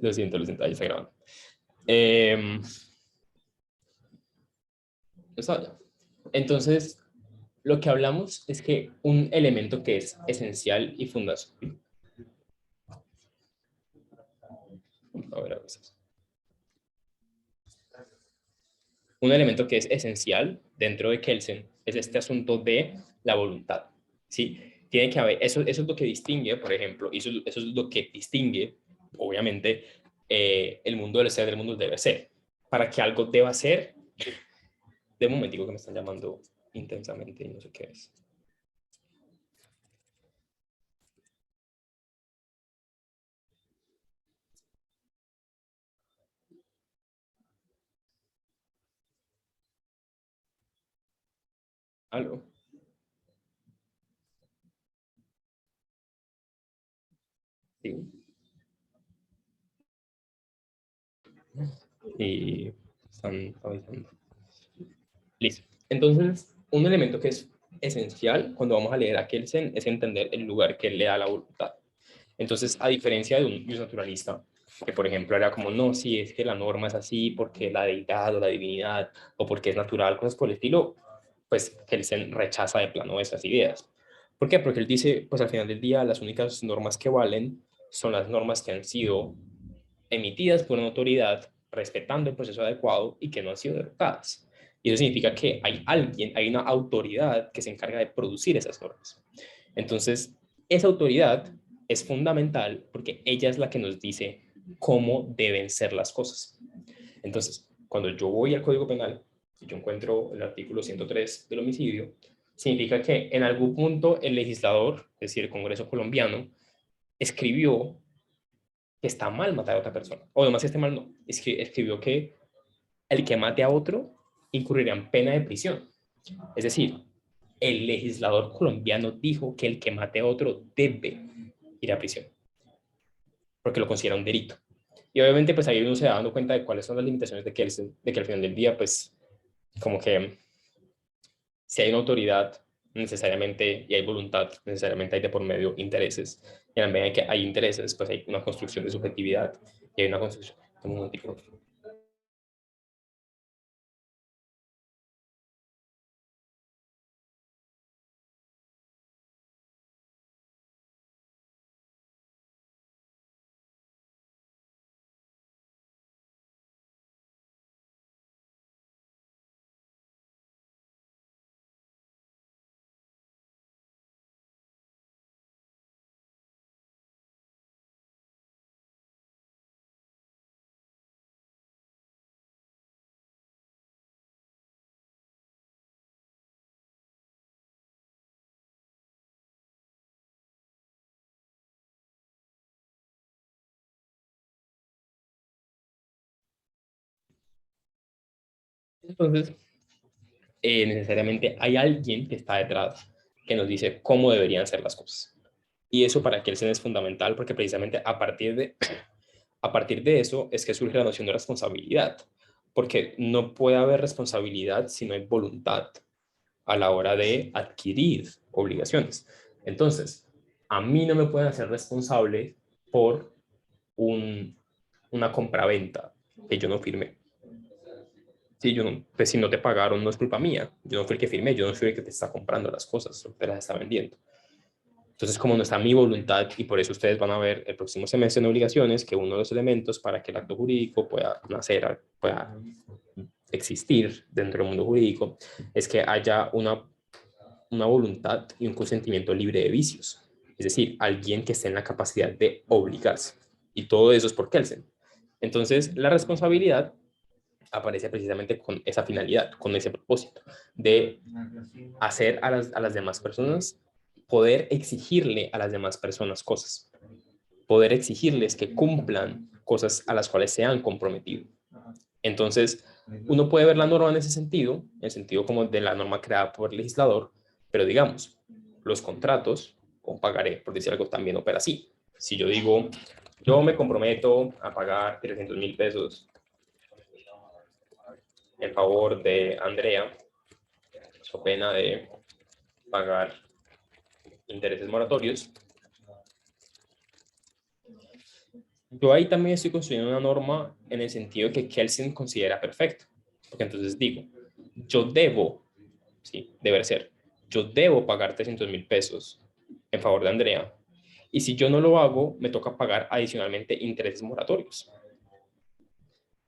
Lo siento, ahí está grabando. Está ya. Entonces, lo que hablamos es que un elemento que es esencial y fundacional. A ver, a veces. Un elemento que es esencial dentro de Kelsen es este asunto de la voluntad. ¿Sí? Tiene que haber, eso es lo que distingue, por ejemplo, y eso es lo que distingue, obviamente, el mundo del ser del mundo debe ser. Para que algo deba ser, de un momentico que me están llamando intensamente y no sé qué es. ¿Aló? Sí. Y están avisando. Listo. Entonces, un elemento que es esencial cuando vamos a leer a Kelsen es entender el lugar que él le da a la voluntad. Entonces, a diferencia de un naturalista, que por ejemplo era como, no, si es que la norma es así porque la deidad o la divinidad o porque es natural, cosas por el estilo, pues Kelsen rechaza de plano esas ideas. ¿Por qué? Porque él dice, pues al final del día las únicas normas que valen son las normas que han sido emitidas por una autoridad respetando el proceso adecuado y que no han sido derrotadas. Y eso significa que hay alguien, hay una autoridad que se encarga de producir esas normas. Entonces, esa autoridad es fundamental porque ella es la que nos dice cómo deben ser las cosas. Entonces, cuando yo voy al Código Penal y yo encuentro el artículo 103 del homicidio, significa que en algún punto el legislador, es decir, el Congreso colombiano, escribió que está mal matar a otra persona. O además, este mal no, escribió que el que mate a otro incurrirá en pena de prisión. Es decir, el legislador colombiano dijo que el que mate a otro debe ir a prisión, porque lo considera un delito. Y obviamente, pues ahí uno se va dando cuenta de cuáles son las limitaciones de que al final del día, pues, como que si hay una autoridad, necesariamente, y hay voluntad, necesariamente hay de por medio intereses. Y en la medida que hay intereses, pues hay una construcción de subjetividad y hay una construcción. Un momentico. Entonces, necesariamente hay alguien que está detrás que nos dice cómo deberían ser las cosas. Y eso para Kelsen es fundamental porque precisamente a partir de eso es que surge la noción de responsabilidad, porque no puede haber responsabilidad si no hay voluntad a la hora de adquirir obligaciones. Entonces, a mí no me pueden hacer responsable por un, una compraventa que yo no firmé. Sí, yo no, pues si no te pagaron, no es culpa mía. Yo no fui el que firmé, yo no soy el que te está comprando las cosas, o te las está vendiendo. Entonces, como no está mi voluntad, y por eso ustedes van a ver el próximo semestre en obligaciones, que uno de los elementos para que el acto jurídico pueda nacer, pueda existir dentro del mundo jurídico, es que haya una voluntad y un consentimiento libre de vicios. Es decir, alguien que esté en la capacidad de obligarse. Y todo eso es por Kelsen. Entonces, la responsabilidad aparece precisamente con esa finalidad, con ese propósito de hacer a las demás personas, poder exigirle a las demás personas cosas, poder exigirles que cumplan cosas a las cuales se han comprometido. Entonces, uno puede ver la norma en el sentido como de la norma creada por el legislador, pero digamos, los contratos con pagaré, por decir algo, también opera así. Si yo digo, yo me comprometo a pagar 300.000 pesos en favor de Andrea, so pena de pagar intereses moratorios, Yo ahí también estoy construyendo una norma en el sentido que Kelsen considera perfecto. Porque entonces digo, yo debo, sí, debe ser, yo debo pagar 300.000 pesos en favor de Andrea. Y si yo no lo hago, me toca pagar adicionalmente intereses moratorios.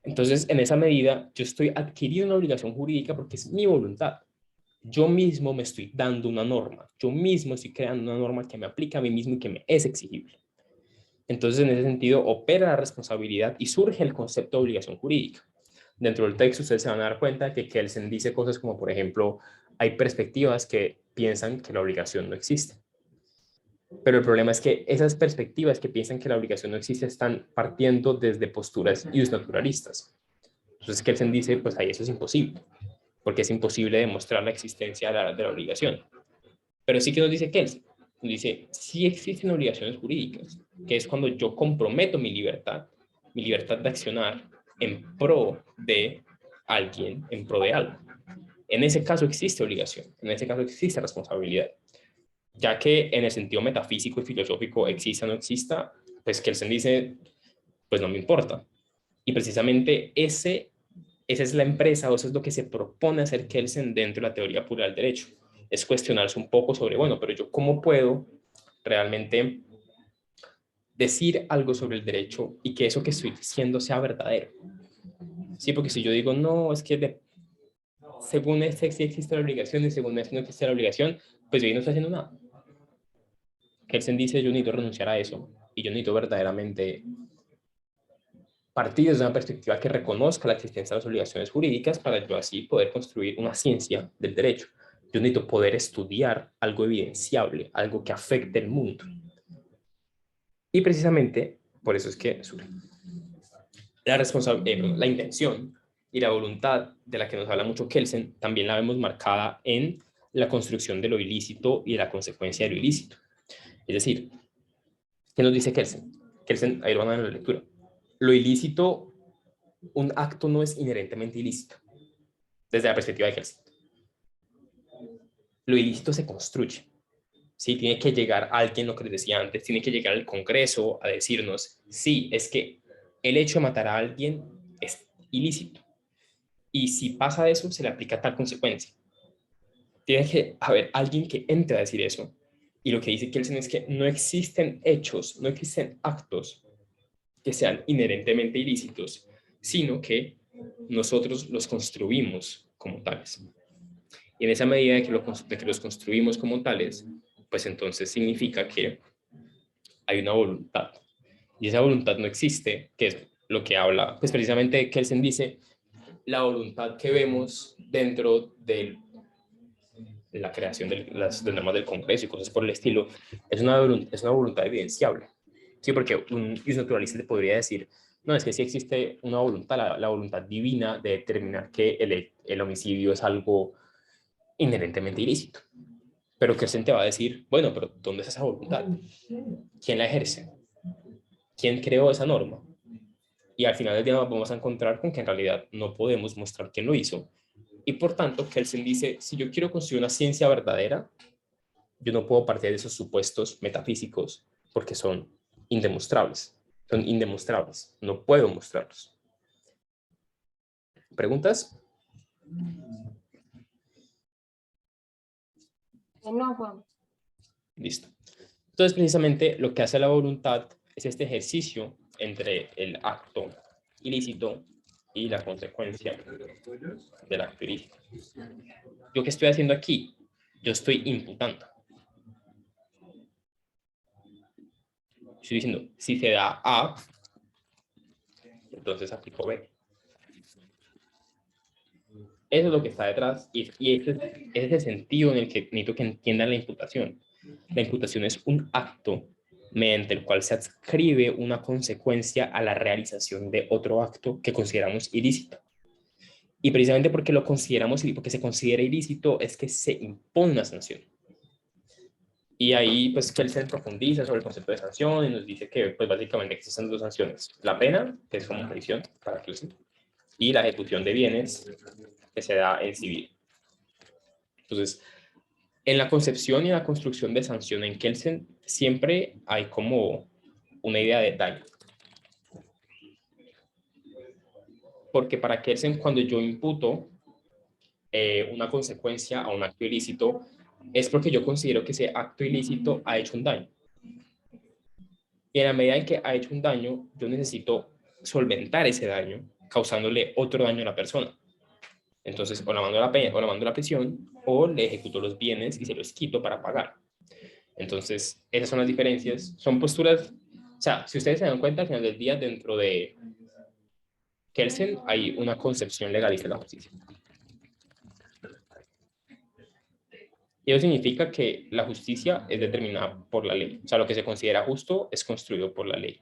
Entonces, en esa medida, yo estoy adquiriendo una obligación jurídica porque es mi voluntad. Yo mismo me estoy dando una norma. Yo mismo estoy creando una norma que me aplica a mí mismo y que me es exigible. Entonces, en ese sentido, opera la responsabilidad y surge el concepto de obligación jurídica. Dentro del texto, ustedes se van a dar cuenta que Kelsen dice cosas como, por ejemplo, hay perspectivas que piensan que la obligación no existe. Pero el problema es que esas perspectivas que piensan que la obligación no existe están partiendo desde posturas naturalistas. Entonces Kelsen dice, pues ahí eso es imposible, porque es imposible demostrar la existencia de la obligación. Pero sí que nos dice Kelsen, nos dice, sí existen obligaciones jurídicas, que es cuando yo comprometo mi libertad de accionar en pro de alguien, en pro de algo. En ese caso existe obligación, en ese caso existe responsabilidad. Ya que en el sentido metafísico y filosófico exista o no exista, pues Kelsen dice, pues no me importa. Y precisamente esa es la empresa o eso es lo que se propone hacer Kelsen dentro de la teoría pura del derecho. Es cuestionarse un poco sobre, bueno, pero yo cómo puedo realmente decir algo sobre el derecho y que eso que estoy diciendo sea verdadero. Sí, porque si yo digo, no, es que según este sí existe la obligación y según este no existe la obligación, pues yo ahí no estoy haciendo nada. Kelsen dice, yo necesito renunciar a eso y yo necesito verdaderamente partir desde una perspectiva que reconozca la existencia de las obligaciones jurídicas para yo así poder construir una ciencia del derecho. Yo necesito poder estudiar algo evidenciable, algo que afecte el mundo. Y precisamente por eso es que surge la intención y la voluntad de la que nos habla mucho Kelsen, también la vemos marcada en la construcción de lo ilícito y de la consecuencia de lo ilícito. Es decir, ¿qué nos dice Kelsen? Kelsen, ahí lo van a ver en la lectura. Lo ilícito, un acto no es inherentemente ilícito, desde la perspectiva de Kelsen. Lo ilícito se construye. ¿Sí? Tiene que llegar alguien, lo que les decía antes, tiene que llegar al Congreso a decirnos, sí, es que el hecho de matar a alguien es ilícito. Y si pasa eso, se le aplica tal consecuencia. Tiene que haber alguien que entre a decir eso. Y lo que dice Kelsen es que no existen hechos, no existen actos que sean inherentemente ilícitos, sino que nosotros los construimos como tales. Y en esa medida de que los construimos como tales, pues entonces significa que hay una voluntad. Y esa voluntad no existe, que es lo que habla, pues precisamente Kelsen dice, la voluntad que vemos dentro de la creación de normas del Congreso y cosas por el estilo, es una voluntad evidenciable. Sí, porque un naturalista te podría decir, no, es que sí existe una voluntad, la voluntad divina de determinar que el homicidio es algo inherentemente ilícito. Pero Kelsen te va a decir, bueno, pero ¿dónde es esa voluntad? ¿Quién la ejerce? ¿Quién creó esa norma? Y al final del día nos vamos a encontrar con que en realidad no podemos mostrar quién lo hizo. Y por tanto, Kelsen dice, si yo quiero construir una ciencia verdadera, yo no puedo partir de esos supuestos metafísicos porque son indemostrables. Son indemostrables. No puedo mostrarlos. ¿Preguntas? No, Juan. Listo. Entonces, precisamente lo que hace la voluntad es este ejercicio entre el acto ilícito y la consecuencia del acto ilícito. ¿Yo qué estoy haciendo aquí? Yo estoy imputando. Estoy diciendo, si se da A, entonces aplico B. Eso es lo que está detrás y ese es el sentido en el que necesito que entiendan la imputación. La imputación es un acto mediante el cual se adscribe una consecuencia a la realización de otro acto que consideramos ilícito. Y precisamente porque lo consideramos, porque se considera ilícito, es que se impone una sanción. Y ahí, pues, que él se profundiza sobre el concepto de sanción y nos dice que, pues, básicamente existen dos sanciones. La pena, que es como prisión para que y la ejecución de bienes, que se da en civil. Entonces, en la concepción y en la construcción de sanción en Kelsen siempre hay como una idea de daño. Porque para Kelsen, cuando yo imputo una consecuencia a un acto ilícito, es porque yo considero que ese acto ilícito ha hecho un daño. Y en la medida en que ha hecho un daño, yo necesito solventar ese daño, causándole otro daño a la persona. Entonces, o la mando a la prisión, o le ejecuto los bienes y se los quito para pagar. Entonces, esas son las diferencias. Son posturas, o sea, si ustedes se dan cuenta, al final del día, dentro de Kelsen hay una concepción legalista de la justicia. Y eso significa que la justicia es determinada por la ley. O sea, lo que se considera justo es construido por la ley.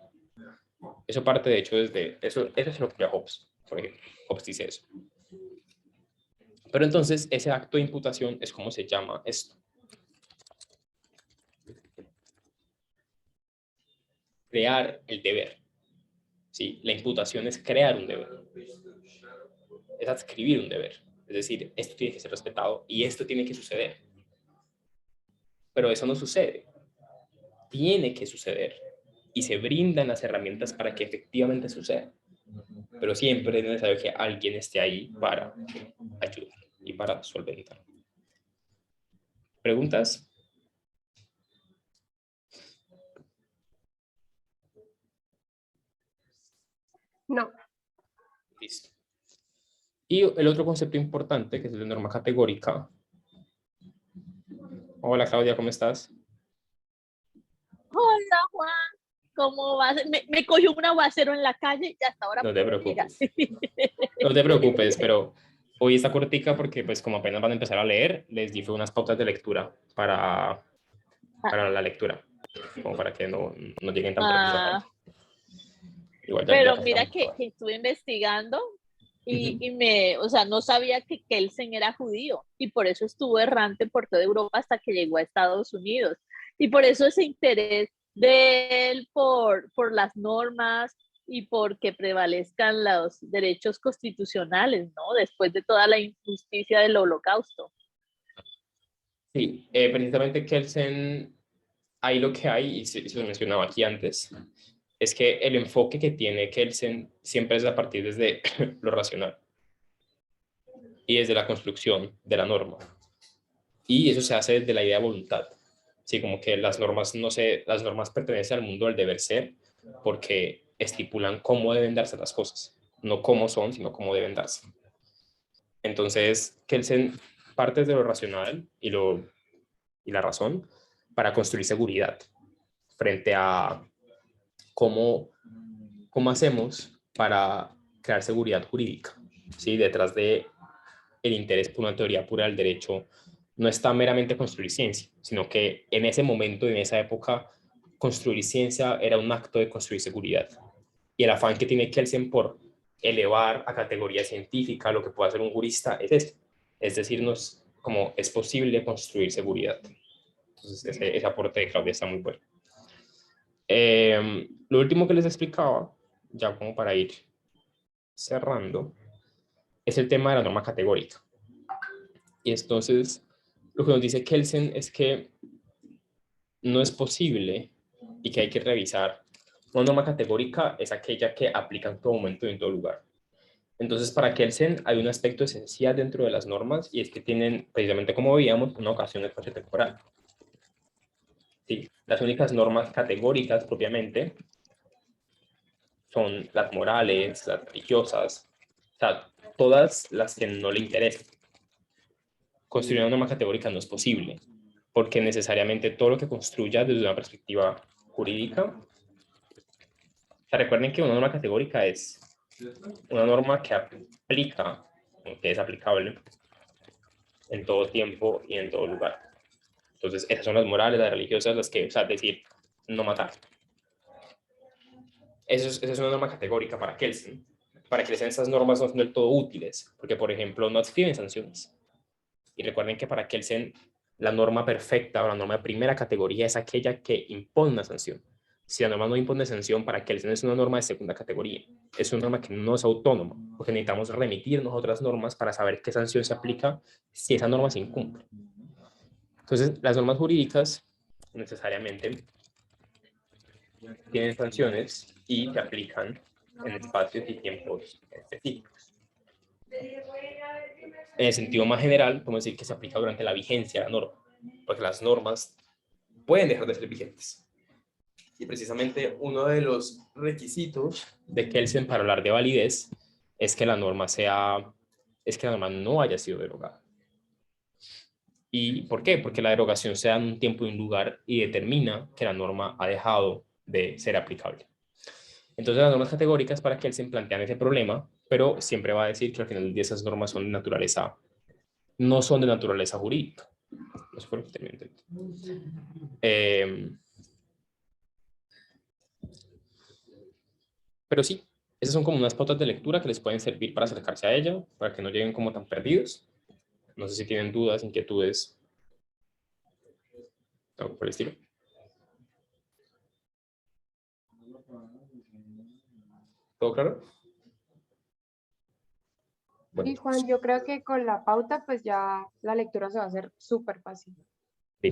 Eso parte, de hecho, desde... Eso es lo que Hobbes, por ejemplo. Hobbes dice eso. Pero entonces, ese acto de imputación es como se llama esto. Crear el deber. ¿Sí? La imputación es crear un deber. Es adscribir un deber. Es decir, esto tiene que ser respetado y esto tiene que suceder. Pero eso no sucede. Tiene que suceder. Y se brindan las herramientas para que efectivamente suceda. Pero siempre es necesario que alguien esté ahí para ayudar y para solventar. ¿Preguntas? No. Listo. Y el otro concepto importante, que es la norma categórica. Hola Claudia, ¿cómo estás? Hola Juan, ¿cómo vas? Me cogió un aguacero en la calle y hasta ahora No te puedo llegar. preocupes. No te preocupes, pero hoy está cortica porque pues como apenas van a empezar a leer, les di unas pautas de lectura para la lectura, como para que no lleguen tan precisos. Igual Pero ya mira que estuve investigando y o sea, no sabía que Kelsen era judío y por eso estuvo errante por toda Europa hasta que llegó a Estados Unidos. Y por eso ese interés de él por las normas y por que prevalezcan los derechos constitucionales, ¿no? Después de toda la injusticia del Holocausto. Sí, precisamente Kelsen, ahí lo que hay, y se lo mencionaba aquí antes, es que el enfoque que tiene Kelsen siempre es a partir desde lo racional y desde la construcción de la norma. Y eso se hace desde la idea de voluntad. Sí, como que las normas, no sé, las normas pertenecen al mundo del deber ser porque estipulan cómo deben darse las cosas, no cómo son, sino cómo deben darse. Entonces, Kelsen parte de lo racional y la razón para construir seguridad frente a cómo hacemos para crear seguridad jurídica. ¿Sí? Detrás de el interés por una teoría pura del derecho no está meramente construir ciencia, sino que en ese momento, en esa época, construir ciencia era un acto de construir seguridad. Y el afán que tiene Kelsen por elevar a categoría científica lo que puede hacer un jurista es esto, es decirnos cómo es posible construir seguridad. Entonces, ese aporte de Claudia está muy bueno. Lo último que les explicaba, ya como para ir cerrando, es el tema de la norma categórica. Y entonces, lo que nos dice Kelsen es que no es posible y que hay que revisar. Una norma categórica es aquella que aplica en todo momento y en todo lugar. Entonces, para Kelsen hay un aspecto esencial dentro de las normas y es que tienen, precisamente como veíamos, una ocasión espacio-temporal. ¿Sí? Las únicas normas categóricas propiamente son las morales, las religiosas, o sea, todas las que no le interesan. Construir una norma categórica no es posible, porque necesariamente todo lo que construya desde una perspectiva jurídica, o sea, recuerden que una norma categórica es una norma que aplica, que es aplicable en todo tiempo y en todo lugar. Entonces, esas son las morales, las religiosas, las que, o sea, decir, no matar. Esa es una norma categórica para Kelsen. Para Kelsen esas normas no son del todo útiles, porque, por ejemplo, no adscriben sanciones. Y recuerden que para Kelsen la norma perfecta o la norma de primera categoría es aquella que impone una sanción. Si la norma no impone sanción, para Kelsen es una norma de segunda categoría. Es una norma que no es autónoma, porque necesitamos remitirnos a otras normas para saber qué sanción se aplica si esa norma se incumple. Entonces, las normas jurídicas necesariamente tienen sanciones y se aplican en espacios y tiempos específicos. En el sentido más general, podemos decir que se aplica durante la vigencia de la norma, porque las normas pueden dejar de ser vigentes. Y precisamente uno de los requisitos de Kelsen para hablar de validez es que la norma no haya sido derogada. ¿Y por qué? Porque la derogación se da en un tiempo y un lugar y determina que la norma ha dejado de ser aplicable. Entonces las normas categóricas para Kelsen plantean ese problema, pero siempre va a decir que al final del día esas normas son de naturaleza, no son de naturaleza jurídica. Eso fue lo que terminé entendiendo. Pero sí, esas son como unas pautas de lectura que les pueden servir para acercarse a ella, para que no lleguen como tan perdidos. No sé si tienen dudas, inquietudes, algo por el estilo. ¿Todo claro? Y Juan, yo creo que con la pauta, pues ya la lectura se va a hacer súper fácil.